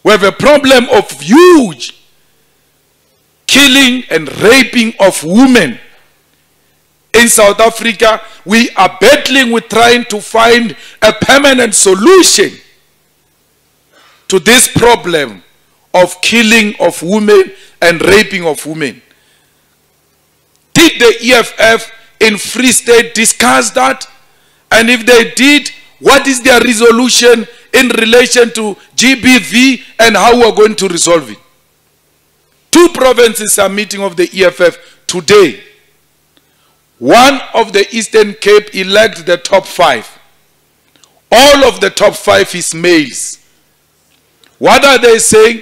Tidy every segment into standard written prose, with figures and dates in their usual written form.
We have a problem of huge killing and raping of women. In South Africa, we are battling with trying to find a permanent solution to this problem of killing of women and raping of women. Did the EFF in Free State discuss that? And if they did, what is their resolution in relation to GBV and how we are going to resolve it? 2 provinces are meeting of the EFF today. One of the Eastern Cape elect the top 5. All of the top 5 is males. What are they saying?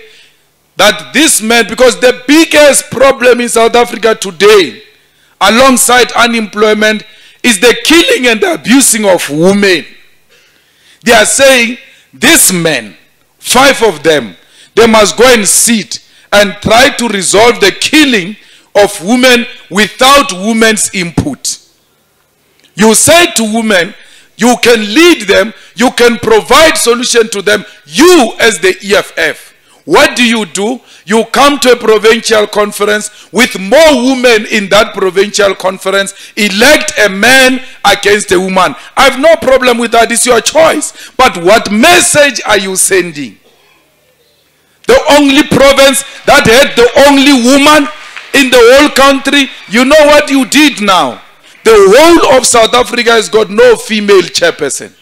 That this man, because the biggest problem in South Africa today, alongside unemployment, is the killing and the abusing of women. They are saying, these men, 5 of them, they must go and sit and try to resolve the killing of women without women's input. You say to women, you can lead them, you can provide solution to them, you as the EFF. What do? You come to a provincial conference with more women in that provincial conference, elect a man against a woman. I have no problem with that, it's your choice. But what message are you sending? The only province that had the only woman in the whole country, you know what you did now? The whole of South Africa has got no female chairperson.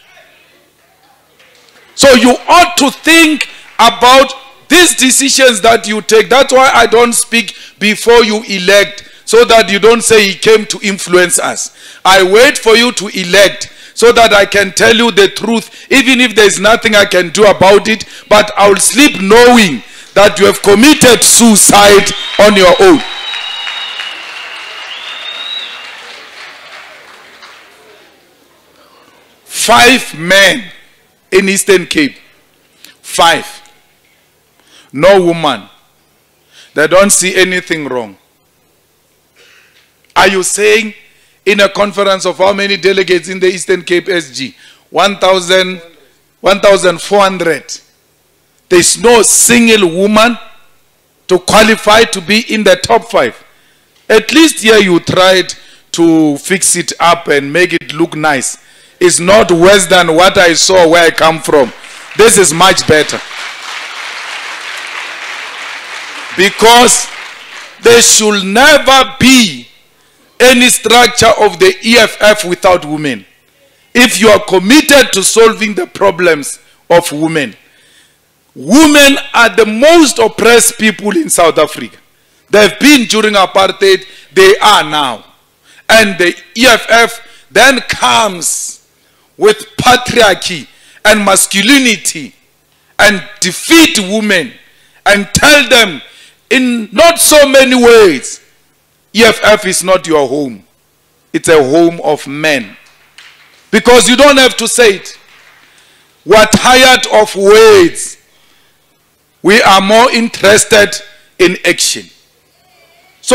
So you ought to think about these decisions that you take. That's why I don't speak before you elect, so that you don't say he came to influence us. I wait for you to elect so that I can tell you the truth, even if there's nothing I can do about it, but I'll sleep knowing that you have committed suicide on your own. Five men in Eastern Cape. 5. No woman. They don't see anything wrong. Are you saying in a conference of how many delegates in the Eastern Cape SG? 1,400. There's no single woman to qualify to be in the top 5. At least here you tried to fix it up and make it look nice. It's not worse than what I saw where I come from. This is much better. Because there should never be any structure of the EFF without women. If you are committed to solving the problems of women. Women are the most oppressed people in South Africa. They've been during apartheid, they are now. And the EFF then comes with patriarchy and masculinity and defeat women and tell them in not so many ways, EFF is not your home. It's a home of men. Because you don't have to say it. We're tired of words. We are more interested in action. So,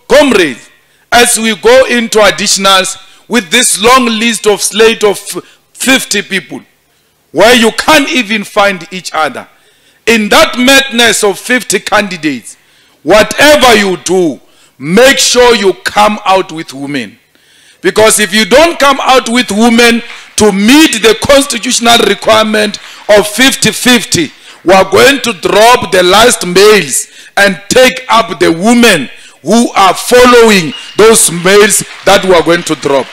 comrades, as we go into additionals with this long list of slate of 50 people, where you can't even find each other, in that madness of 50 candidates, whatever you do, make sure you come out with women. Because if you don't come out with women to meet the constitutional requirement of 50-50, we are going to drop the last males and take up the women who are following those males that we are going to drop.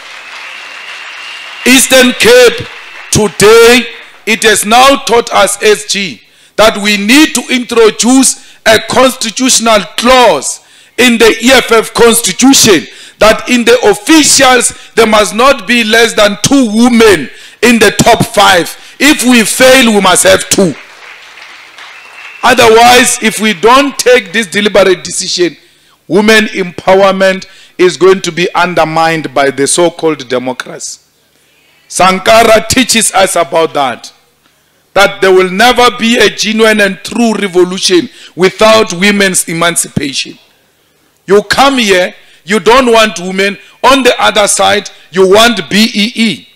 Eastern Cape, today, it has now taught us, SG, that we need to introduce a constitutional clause in the EFF constitution that in the officials there must not be less than 2 women in the top 5. If we fail, we must have 2. Otherwise, if we don't take this deliberate decision, women empowerment is going to be undermined by the so-called democracy. Sankara teaches us about that. That there will never be a genuine and true revolution without women's emancipation. You come here, you don't want women. On the other side, you want BEE.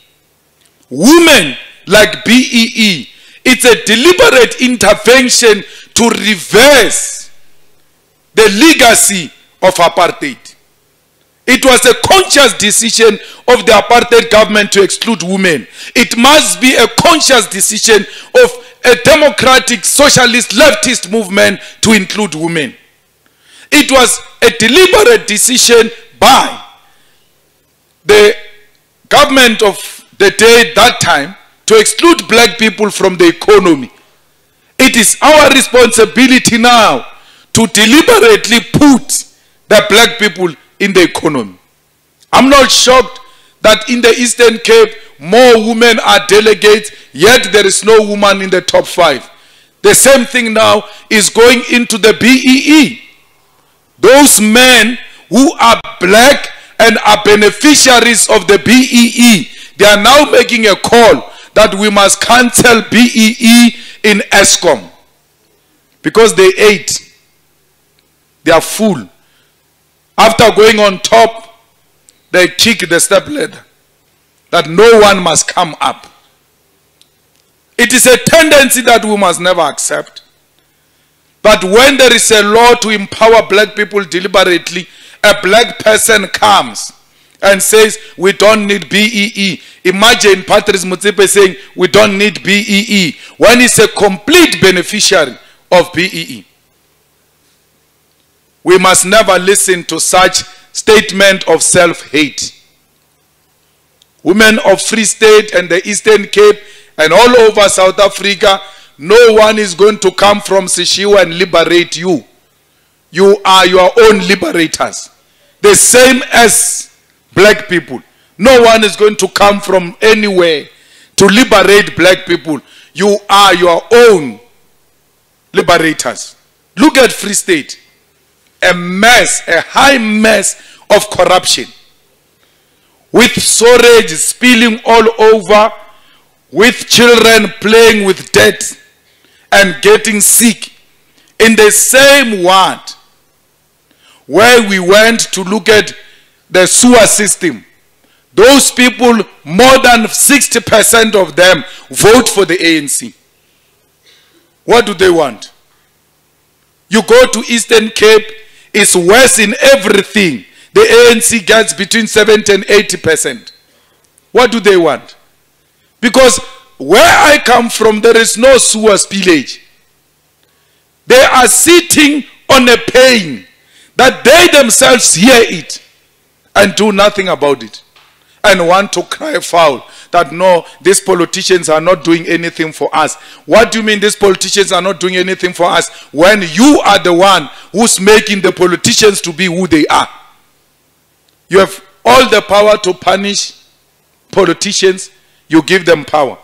Women like BEE It's a deliberate intervention to reverse the legacy of apartheid. It was a conscious decision of the apartheid government to exclude women. It must be a conscious decision of a democratic, socialist, leftist movement to include women. It was a deliberate decision by the government of the day that time to exclude black people from the economy. It is our responsibility now to deliberately put the black people in the economy. I'm not shocked that in the Eastern Cape more women are delegates, yet there is no woman in the top 5. The same thing now is going into the BEE. Those men who are black and are beneficiaries of the BEE, they are now making a call that we must cancel BEE in ESCOM because they ate. They are full. After going on top, they kick the step ladder that no one must come up. It is a tendency that we must never accept. But when there is a law to empower black people deliberately, a black person comes and says, we don't need BEE. Imagine Patrice Motsepe saying, we don't need BEE, when he's a complete beneficiary of BEE. We must never listen to such statement of self-hate. Women of Free State and the Eastern Cape and all over South Africa, no one is going to come from Sishiwa and liberate you. You are your own liberators. The same as black people. No one is going to come from anywhere to liberate black people. You are your own liberators. Look at Free State. A mess, a high mess of corruption. With storage spilling all over, with children playing with debt and getting sick. In the same ward where we went to look at the sewer system, those people, more than 60% of them vote for the ANC. What do they want? You go to Eastern Cape, it's worse in everything. The ANC gets between 70 and 80%. What do they want? Because where I come from, there is no sewer spillage. They are sitting on a pain that they themselves hear it and do nothing about it. And want to cry foul that no, these politicians are not doing anything for us. What do you mean these politicians are not doing anything for us when you are the one who's making the politicians to be who they are? You have all the power to punish politicians. You give them power.